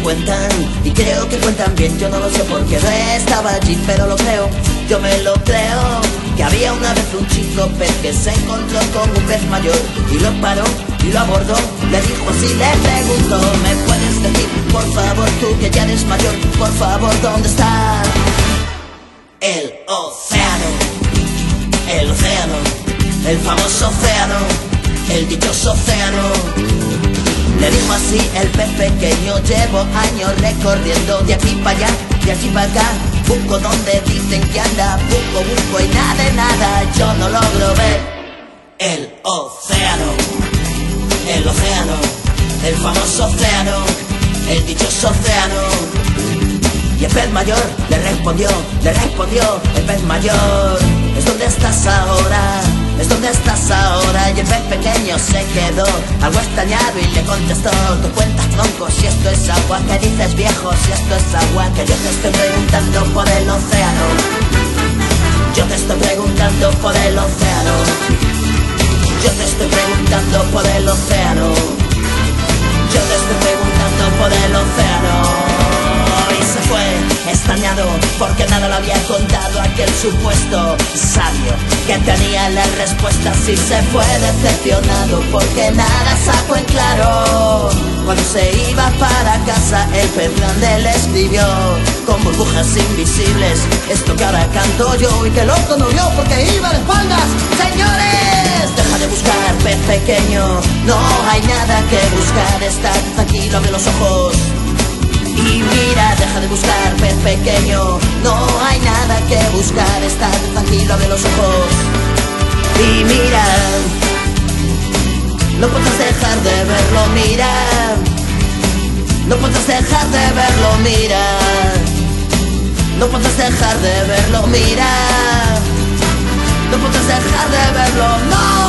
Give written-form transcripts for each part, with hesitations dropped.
cuentan, y creo que cuentan bien. Yo no lo sé porque no estaba allí, pero lo creo, yo me lo creo. Que había una vez un chico pez que se encontró con un pez mayor y lo paró y lo abordó. Le dijo así, le preguntó: ¿me puedes decir, por favor, tú que ya eres mayor, por favor, dónde está el océano? El océano, el famoso océano, el dichoso océano. Le dijo así el pez pequeño: llevo años recorriendo de aquí para allá, de allí para acá. Busco donde dicen que anda, busco y nada de nada yo no logro ver el océano. El océano, el famoso océano, el dichoso océano. Y el pez mayor le respondió el pez mayor: ¿es dónde estás ahora? ¿Es dónde estás ahora? Y el pez pequeño se quedó algo extrañado y le contestó: tú cuentas tronco si esto es agua, ¿qué dices viejo si esto es agua? Que yo te estoy preguntando por el océano. Yo te estoy preguntando por el océano. Yo te estoy preguntando por el océano. Yo te estoy preguntando por el océano. Y se fue extrañado porque nada le había contado aquel supuesto sabio que tenía las respuestas, y se fue decepcionado porque nada sacó en claro. Cuando se iba para casa el pez grande le escribió con burbujas invisibles esto que ahora canto yo, y que el otro no vio porque iba de espaldas. Señores, deja de buscar, pez pequeño, no hay nada que buscar, está tranquilo, abre los ojos y mira. Deja de buscar, pez pequeño, no hay nada que buscar, está tranquilo, abre los ojos y mira. No puedes dejar de verlo, mira. No puedes dejar de verlo, mira. No puedes dejar de verlo, mira. No puedes dejar de verlo, no.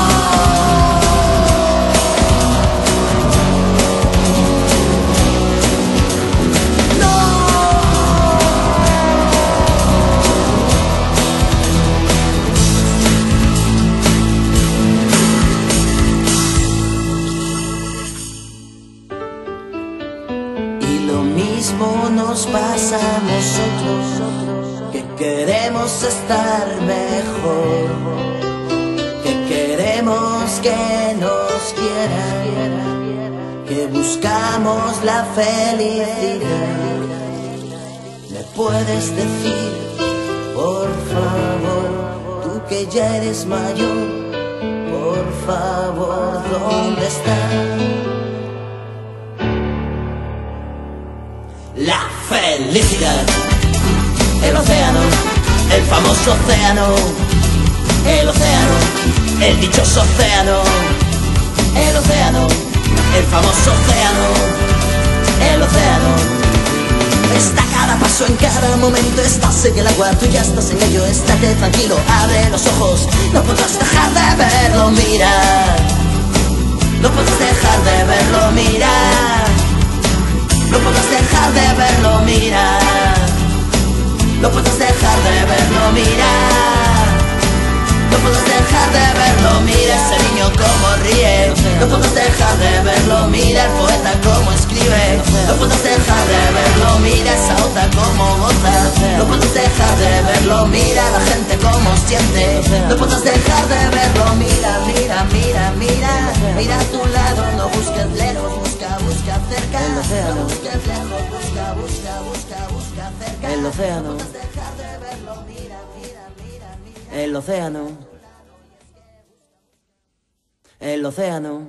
Lo mismo nos pasa a nosotros, que queremos estar mejor, que queremos que nos quieran, que buscamos la felicidad. ¿Me puedes decir, por favor, tú que ya eres mayor, por favor, dónde estás la felicidad? El océano, el famoso océano, el océano, el dichoso océano, el océano, el famoso océano, el océano. Está a cada paso, en cada momento estás en el agua, tú ya estás en ello, estate tranquilo, abre los ojos, no podrás dejar de verlo, mira. No puedes dejar de verlo, mira. No puedes dejar de verlo, mira. No puedes dejar de verlo, mira. No puedes dejar de verlo, mira. Ese niño como ríe. No puedes dejar de verlo, mira. El poeta como escribe. No puedes dejar de verlo, mira. Esa otra como goza. No puedes dejar de verlo, mira. La gente como siente. No puedes dejar de verlo, mira, mira, mira, mira. Mira a tu lado, no busques lejos, busca cerca. El océano. No busques lejos, busca cerca. El océano. No puedes dejar de verlo, mira, mira, mira, mira. El océano. El océano.